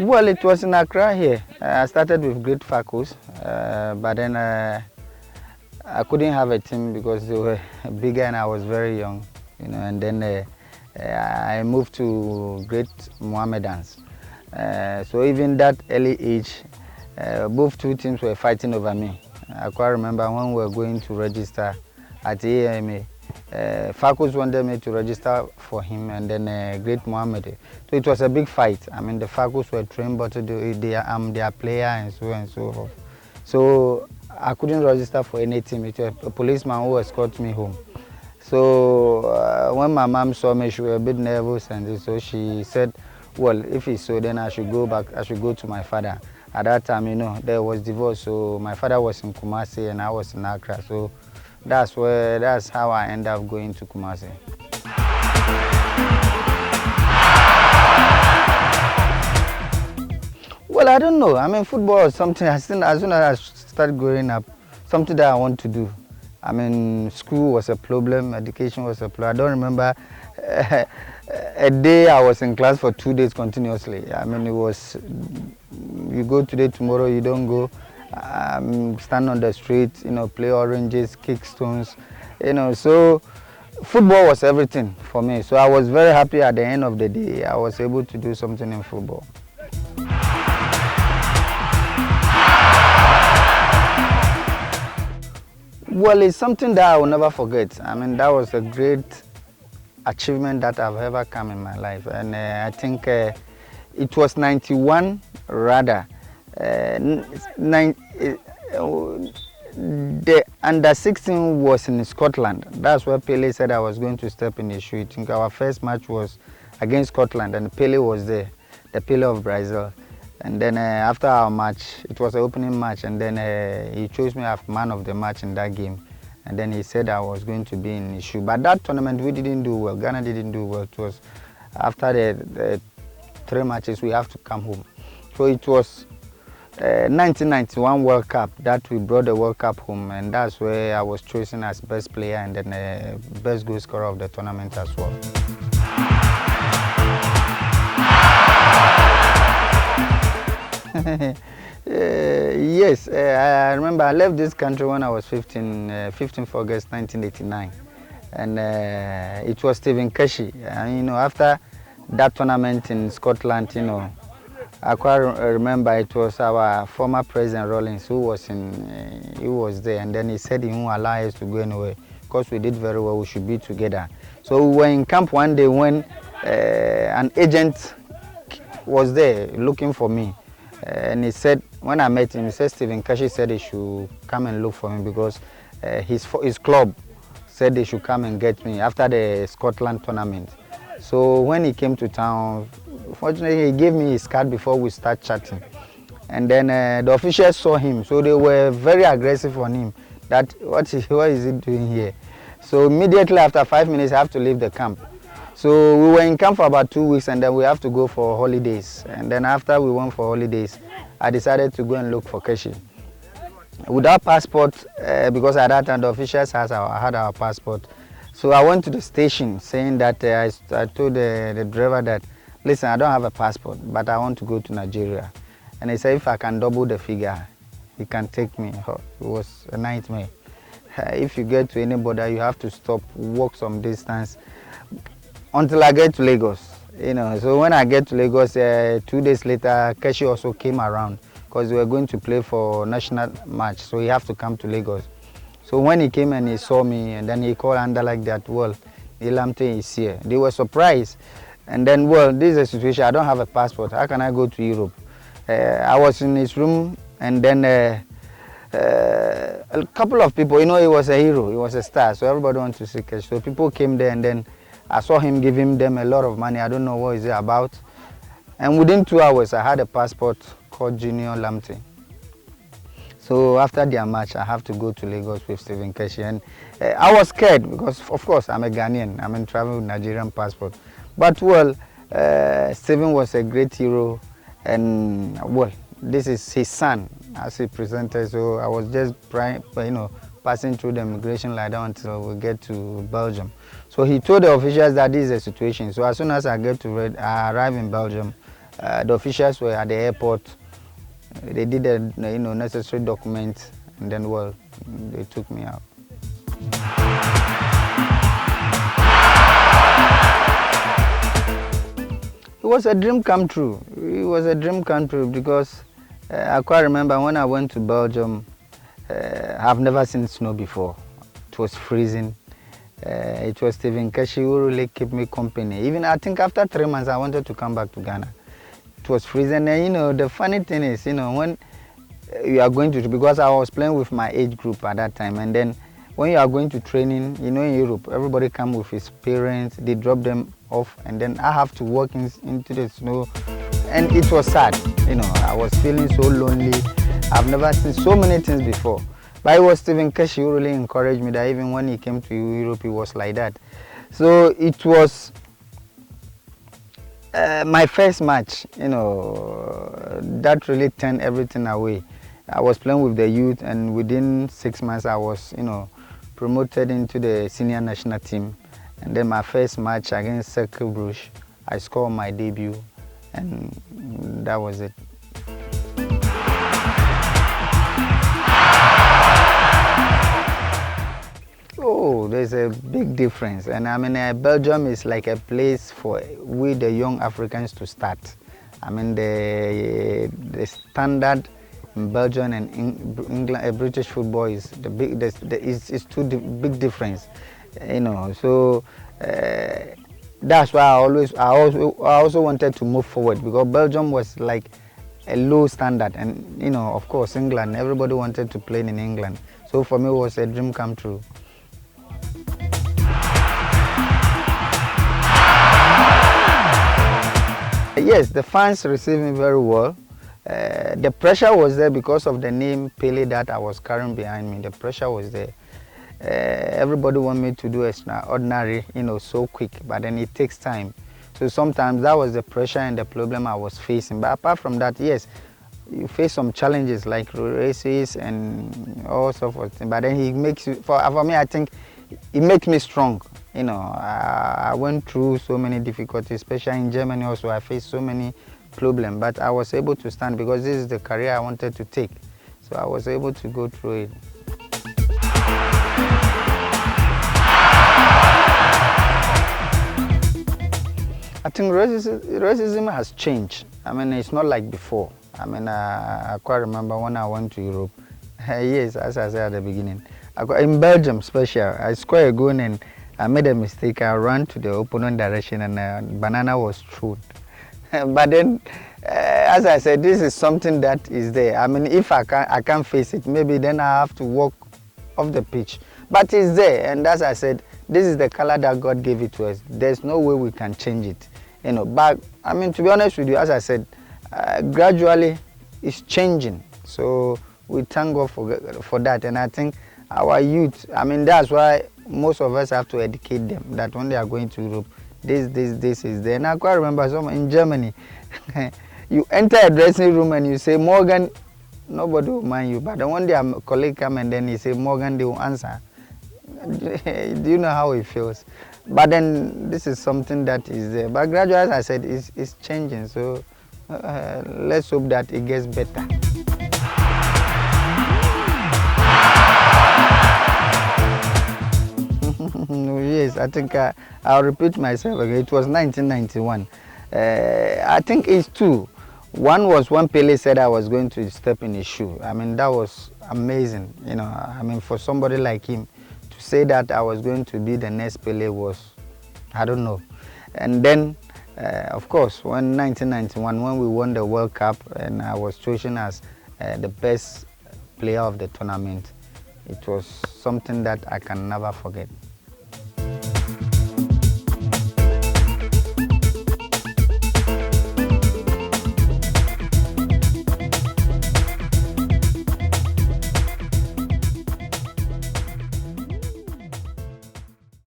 Well, it was in Accra here. I started with Great Faculties, but then I couldn't have a team because they were bigger and I was very young, and then I moved to Great Mohammedans. So even that early age, both two teams were fighting over me. I quite remember when we were going to register at AMA. Faculties wanted me to register for him, and then Great Mohammed. So it was a big fight. I mean, the faculties were trained, but I'm their player and so forth. So I couldn't register for any team. It was a policeman who escorted me home. So when my mom saw me, she was a bit nervous, and so she said, well, if it's so, then I should go back. I should go to my father. At that time, there was divorce. So my father was in Kumasi and I was in Accra. So that's how I ended up going to Kumasi. Well, I don't know. I mean, football is something, as soon as I started growing up, something that I want to do. I mean, school was a problem, education was a problem. I don't remember a day I was in class for 2 days continuously. I mean, it was, you go today, tomorrow you don't go. Stand on the street, play oranges, kick stones, so football was everything for me. So I was very happy at the end of the day I was able to do something in football. Well, it's something that I will never forget. I mean, that was a great achievement that I've ever come in my life. And I think it was 91 rather. The under 16 was in Scotland. That's where Pele said I was going to step in his shoe. I think our first match was against Scotland and Pele was there, the Pele of Brazil. And then after our match, it was an opening match, and then he chose me as man of the match in that game. And then he said I was going to be in his shoe. But that tournament we didn't do well. Ghana didn't do well. It was after the 3 matches we have to come home. So it was 1991 World Cup that we brought the World Cup home, and that's where I was chosen as best player and then best goal scorer of the tournament as well. Yes, I remember I left this country when I was 15 August 1989, and it was Stephen Keshi. And after that tournament in Scotland, I quite remember it was our former president Rollins who was there, and then he said he won't allow us to go anywhere because we did very well. We should be together. So we were in camp one day when an agent was there looking for me. And he said, when I met him, he said Stephen Keshi said he should come and look for me because his club said they should come and get me after the Scotland tournament. So when he came to town, fortunately he gave me his card before we start chatting. And then the officials saw him, so they were very aggressive on him. That what is he doing here? So immediately after 5 minutes, I have to leave the camp. So we were in camp for about 2 weeks, and then we have to go for holidays. And then after we went for holidays, I decided to go and look for Keshi. Without passport, because at that time the officials had our passport. So I went to the station saying that I told the driver that, listen, I don't have a passport, but I want to go to Nigeria. And he said if I can double the figure, he can take me. It was a nightmare. If you get to any border, you have to stop, walk some distance until I get to Lagos. So when I get to Lagos, 2 days later, Keshi also came around because we were going to play for national match, so he have to come to Lagos. So when he came and he saw me, and then he called under like that, well, Nii Lamptey is here. They were surprised. And then, well, this is a situation, I don't have a passport. How can I go to Europe? I was in his room, and then a couple of people, he was a hero, he was a star, so everybody wanted to see Keshi. So people came there, and then I saw him giving them a lot of money. I don't know what is it about. And within 2 hours, I had a passport called Junior Lamptey. So after their match, I have to go to Lagos with Stephen Keshi. And I was scared because, of course, I'm a Ghanaian. I'm in travel with Nigerian passport. But, well, Stephen was a great hero. And, well, this is his son, as he presented. So I was just, passing through the immigration line until we get to Belgium. So he told the officials that this is the situation. So as soon as I arrive in Belgium, The officials were at the airport. They did the necessary documents, and then well, they took me out. It was a dream come true. It was a dream come true because I quite remember when I went to Belgium. I've never seen snow before. It was freezing. It was Stephen Keshi who really kept me company. Even I think after 3 months, I wanted to come back to Ghana. It was freezing, and the funny thing is, when you are going to, because I was playing with my age group at that time, and then when you are going to training, in Europe, everybody come with his parents, they drop them off, and then I have to walk into the snow, and it was sad. I was feeling so lonely. I've never seen so many things before. But it was Stephen Keshi who really encouraged me that even when he came to Europe, he was like that. So it was my first match, that really turned everything away. I was playing with the youth, and within 6 months, I was, promoted into the senior national team. And then my first match against Cercle Bruges, I scored my debut, and that was it. Oh, there's a big difference, and Belgium is like a place for we the young Africans to start. The standard in Belgium and England, British football is the big. It's too big difference, So that's why I also wanted to move forward, because Belgium was like a low standard, and of course England. Everybody wanted to play in England, so for me it was a dream come true. Yes, the fans received me very well. The pressure was there because of the name Pele that I was carrying behind me. The pressure was there. Everybody wanted me to do extraordinary, so quick, but then it takes time. So sometimes that was the pressure and the problem I was facing. But apart from that, yes, you face some challenges like races and all sorts of things. But then he makes you, for me, I think it makes me strong. I went through so many difficulties, especially in Germany also. I faced so many problems, but I was able to stand because this is the career I wanted to take. So I was able to go through it. I think racism has changed. It's not like before. I quite remember when I went to Europe. Yes, as I said at the beginning. In Belgium, especially, I scored a goal and I made a mistake. I ran to the opponent direction and a banana was thrown. But then, as I said, this is something that is there. If I can't face it, maybe then I have to walk off the pitch. But it's there, and as I said, this is the color that God gave it to us. There's no way we can change it. But to be honest with you, as I said, gradually it's changing. So we thank God for that, and I think our youth, that's why most of us have to educate them that when they are going to Europe, this is there. And I quite remember in Germany, you enter a dressing room and you say, Morgan, nobody will mind you. But then when their colleague come and then he say, Morgan, they will answer. Do you know how it feels? But then this is something that is there. But gradually, as I said, it's changing. So let's hope that it gets better. Yes, I think I'll repeat myself again. It was 1991. I think it's two. One was when Pele said I was going to step in his shoe. That was amazing. For somebody like him to say that I was going to be the next Pele was, I don't know. And then, of course, when 1991, when we won the World Cup and I was chosen as the best player of the tournament, it was something that I can never forget.